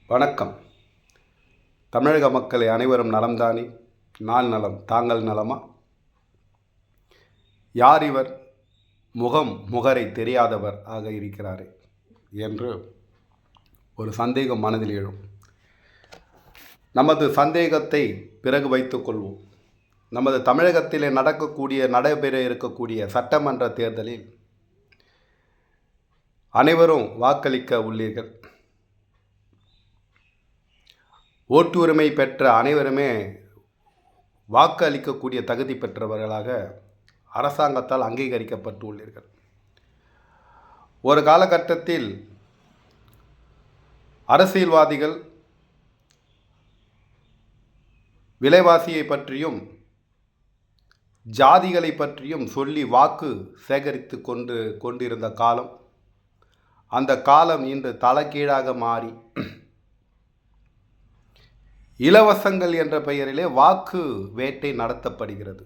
வணக்கம். தமிழக மக்களை அனைவரும் நலம்தானே? நான் நலம். தாங்கள் நலமா? யார் இவர்? முகரை தெரியாதவர் ஆக இருக்கிறாரே என்று ஒரு சந்தேகம் மனதில் எழும். நமது சந்தேகத்தை பிறகு வைத்துக் கொள்வோம். நமது தமிழகத்திலே நடைபெற இருக்கக்கூடிய சட்டமன்ற தேர்தலில் அனைவரும் வாக்களிக்க உள்ளீர்கள். ஓட்டு உரிமை பெற்ற அனைவருமே வாக்கு அளிக்கக்கூடிய தகுதி பெற்றவர்களாக அரசாங்கத்தால் அங்கீகரிக்கப்பட்டு உள்ளீர்கள். ஒரு காலகட்டத்தில் அரசியல்வாதிகள் விலைவாசியை பற்றியும் ஜாதிகளை பற்றியும் சொல்லி வாக்கு சேகரித்து கொண்டிருந்த காலம், அந்த காலம் இன்று தலைகீழாக மாறி இலவசங்கள் என்ற பெயரிலே வாக்கு வேட்டை நடத்தப்படுகிறது.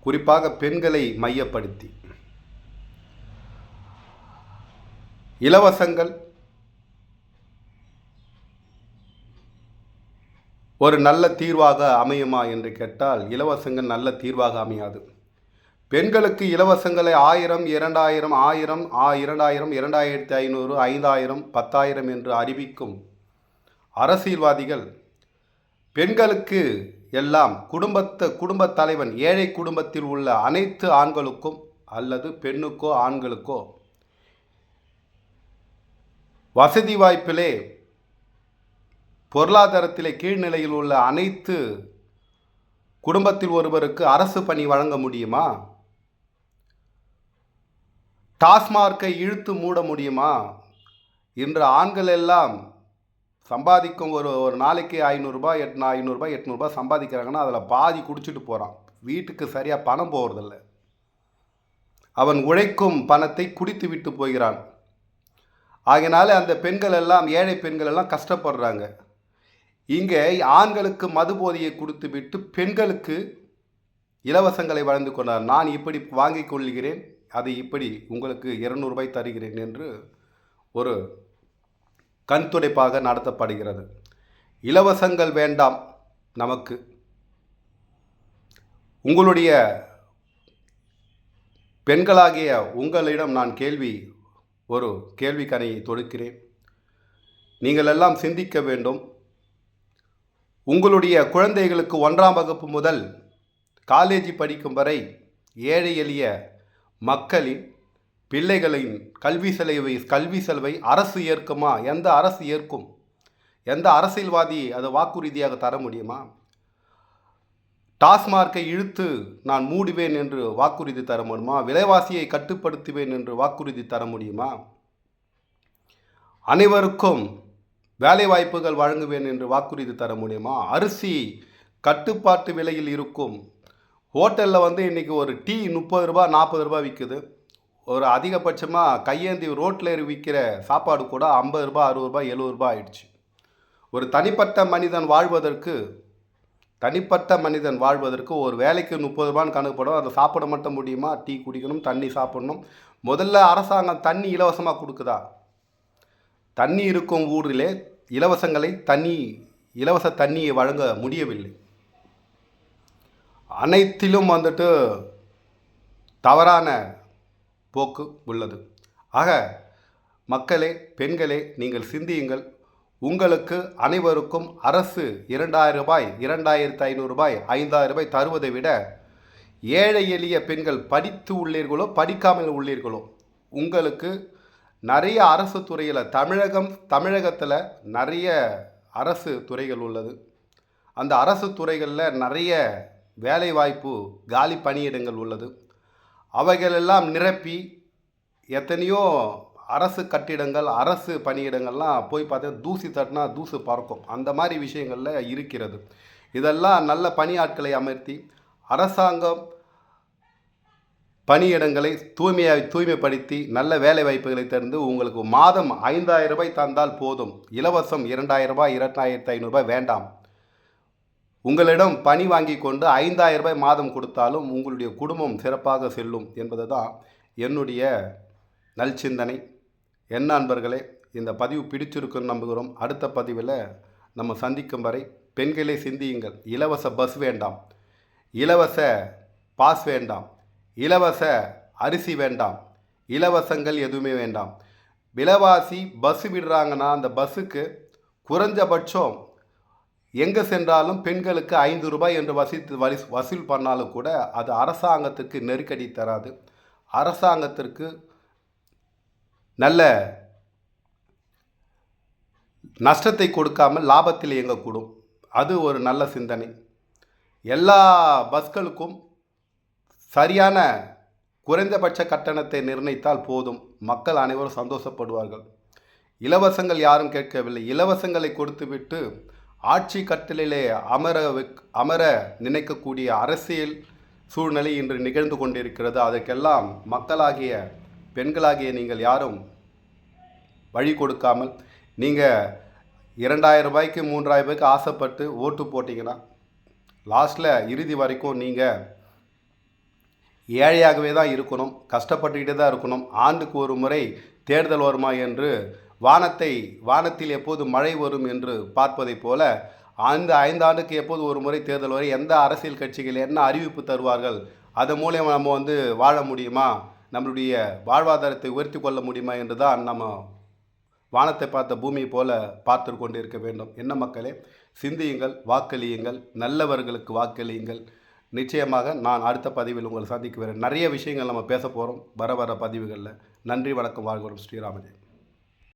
குறிப்பாக பெண்களை மையப்படுத்தி இலவசங்கள் ஒரு நல்ல தீர்வாக அமையுமா என்று கேட்டால் இலவசங்கள் நல்ல தீர்வாக அமையாது. பெண்களுக்கு இலவசங்களை 1000, 2000, 1000, 2000, 2500, 5000, 10,000 என்று அறிவிக்கும் அரசியல்வாதிகள் பெண்களுக்கு எல்லாம் குடும்பத் தலைவன் ஏழை குடும்பத்தில் உள்ள அனைத்து ஆண்களுக்கும் அல்லது பெண்ணுக்கோ ஆண்களுக்கோ வசதி வாய்ப்பிலே பொருளாதாரத்திலே கீழ்நிலையில் உள்ள அனைத்து குடும்பத்தில் ஒருவருக்கு அரசு பணி வழங்க முடியுமா? டாஸ்மார்க்கை இழுத்து மூட முடியுமா? இன்று ஆண்கள் எல்லாம் சம்பாதிக்கும் ஒரு நாளைக்கு 500 800 சம்பாதிக்கிறாங்கன்னா அதில் பாதி குடிச்சிட்டு போகிறான். வீட்டுக்கு சரியாக பணம் போகிறதில்ல. அவன் உழைக்கும் பணத்தை குடித்து விட்டு போகிறான். ஆகினால அந்த பெண்கள் எல்லாம், ஏழை பெண்கள் எல்லாம் கஷ்டப்படுறாங்க. இங்கே ஆண்களுக்கு மது போதையை கொடுத்து விட்டு பெண்களுக்கு இலவசங்களை வழங்கி கொண்டார். நான் இப்படி வாங்கி கொள்கிறேன், அதை இப்படி உங்களுக்கு 200 ரூபாய் தருகிறேன் என்று ஒரு கண் துடைப்பாக நடத்தப்படுகிறது. இலவசங்கள் வேண்டாம் நமக்கு. உங்களுடைய பெண்களாகிய உங்களிடம் நான் ஒரு கேள்விக்கணையை தொடுக்கிறேன். நீங்கள் எல்லாம் சிந்திக்க வேண்டும். உங்களுடைய குழந்தைகளுக்கு 1ஆம் வகுப்பு முதல் காலேஜ் படிக்கும் வரை ஏழை எளிய மக்களின் பிள்ளைகளின் கல்வி செலவை அரசு ஏற்குமா? எந்த அரசு ஏற்கும்? எந்த அரசியல்வாதி அதை வாக்குறுதியாக தர முடியுமா? டாஸ்மார்க்கை இழுத்து நான் மூடுவேன் என்று வாக்குறுதி தர முடியுமா? விலைவாசியை கட்டுப்படுத்துவேன் என்று வாக்குறுதி தர முடியுமா? அனைவருக்கும் வேலை வாய்ப்புகள் வழங்குவேன் என்று வாக்குறுதி தர முடியுமா? அரிசி கட்டுப்பாட்டு விலையில் இருக்கும். ஹோட்டலில் இன்றைக்கி ஒரு டீ 30 ரூபா 40 ரூபா விற்குது. ஒரு அதிகபட்சமாக கையேந்தி ரோட்டில் விற்கிற சாப்பாடு கூட 50 ரூபா 60 ரூபா 70 ரூபா ஆயிடுச்சு. ஒரு தனிப்பட்ட மனிதன் வாழ்வதற்கு ஒரு வேலைக்கு 30 ரூபான்னு கணக்குப்படும். அதை சாப்பிட மட்டும் முடியுமா? டீ குடிக்கணும், தண்ணி சாப்பிடணும். முதல்ல அரசாங்கம் தண்ணி இலவசமாக கொடுக்குதா? தண்ணி இருக்கும் ஊரிலே இலவச தண்ணியை வழங்க முடியவில்லை. அனைத்திலும் தவறான போக்கு உள்ளது. ஆக மக்களே, பெண்களே, நீங்கள் சிந்தியுங்கள். உங்களுக்கு அனைவருக்கும் அரசு 2000 ரூபாய், 2500 ரூபாய், 5000 ரூபாய் தருவதை விட ஏழை எளிய பெண்கள் படித்து உள்ளீர்களோ படிக்காமல் உள்ளீர்களோ உங்களுக்கு நிறைய அரசு துறையில் தமிழகத்தில் நிறைய அரசு துறைகள் உள்ளது. அந்த அரசு துறைகளில் நிறைய வேலை வாய்ப்பு காலி பணியிடங்கள் உள்ளது. அவைகளெல்லாம் நிரப்பி எத்தனையோ அரசு கட்டிடங்கள், அரசு பணியிடங்கள்லாம் போய் பார்த்தா தூசி தட்டினா தூசு பறக்கும். அந்த மாதிரி விஷயங்களில் இருக்கிறது. இதெல்லாம் நல்ல பணியாட்களை அமர்த்தி அரசாங்கம் பணியிடங்களை தூய்மைப்படுத்தி நல்ல வேலை வாய்ப்புகளை தந்து உங்களுக்கு மாதம் 5000 ரூபாய் தந்தால் போதும். இலவசம் 2000 ரூபாய் 2500 ரூபாய் வேண்டாம். உங்களிடம் பணி வாங்கி கொண்டு 5000 ரூபாய் மாதம் கொடுத்தாலும் உங்களுடைய குடும்பம் சிறப்பாக செல்லும் என்பது தான் என்னுடைய நல்சிந்தனை. என்ன நண்பர்களே, இந்த பதிவு பிடிச்சிருக்குன்னு நம்புகிறோம். அடுத்த பதிவில் நம்ம சந்திக்கும் வரை பெண்களே சிந்தியுங்கள். இலவச பஸ் வேண்டாம், இலவச பாஸ் வேண்டாம், இலவச அரிசி வேண்டாம், இலவசங்கள் எதுவுமே வேண்டாம். விலைவாசி பஸ் விடுறாங்கன்னா அந்த பஸ்ஸுக்கு குறைஞ்சபட்சம் எங்கே சென்றாலும் பெண்களுக்கு 5 ரூபாய் என்று வசூல் பண்ணாலும் கூட அது அரசாங்கத்திற்கு நெருக்கடி தராது. அரசாங்கத்திற்கு நல்ல நஷ்டத்தை கொடுக்காமல் லாபத்தில் இயங்கக்கூடும். அது ஒரு நல்ல சிந்தனை. எல்லா பஸ்களுக்கும் சரியான குறைந்தபட்ச கட்டணத்தை நிர்ணயித்தால் போதும், மக்கள் அனைவரும் சந்தோஷப்படுவார்கள். இலவசங்கள் யாரும் கேட்கவில்லை. இலவசங்களை கொடுத்துவிட்டு ஆட்சி கட்டளிலே அமர நினைக்கக்கூடிய அரசியல் சூழ்நிலை இன்று நிகழ்ந்து கொண்டிருக்கிறது. அதற்கெல்லாம் மக்களாகிய பெண்களாகிய நீங்கள் யாரும் வழி கொடுக்காமல், நீங்கள் 2000 ரூபாய்க்கு 3000 ரூபாய்க்கு ஆசைப்பட்டு ஓட்டு போட்டிங்கன்னா லாஸ்ட்டில் இறுதி வரைக்கும் நீங்கள் ஏழையாகவே தான் இருக்கணும், கஷ்டப்பட்டுக்கிட்டே தான் இருக்கணும். ஆண்டுக்கு ஒரு முறை தேர்தல் வருமா என்று வானத்தில் எப்போது மழை வரும் என்று பார்ப்பதைப் போல அந்த 5 ஆண்டுக்கு எப்போது ஒரு முறை தேர்தல் வரை எந்த அரசியல் கட்சிகள் என்ன அறிவிப்பு தருவார்கள், அதன் மூலம் நம்ம வாழ முடியுமா, நம்மளுடைய வாழ்வாதாரத்தை உயர்த்தி கொள்ள முடியுமா என்று தான் நம்ம வானத்தை பார்த்த பூமியை போல பார்த்து கொண்டு இருக்க வேண்டும். என்ன மக்களே, சிந்தியுங்கள், வாக்களியுங்கள், நல்லவர்களுக்கு வாக்களியுங்கள். நிச்சயமாக நான் அடுத்த பதிவில் உங்களை சந்திக்க வரேன். நிறைய விஷயங்கள் நம்ம பேச போகிறோம் வர பதிவுகளில். நன்றி, வணக்கம், வாழ்கிறோம். ஸ்ரீராமஜெயம்.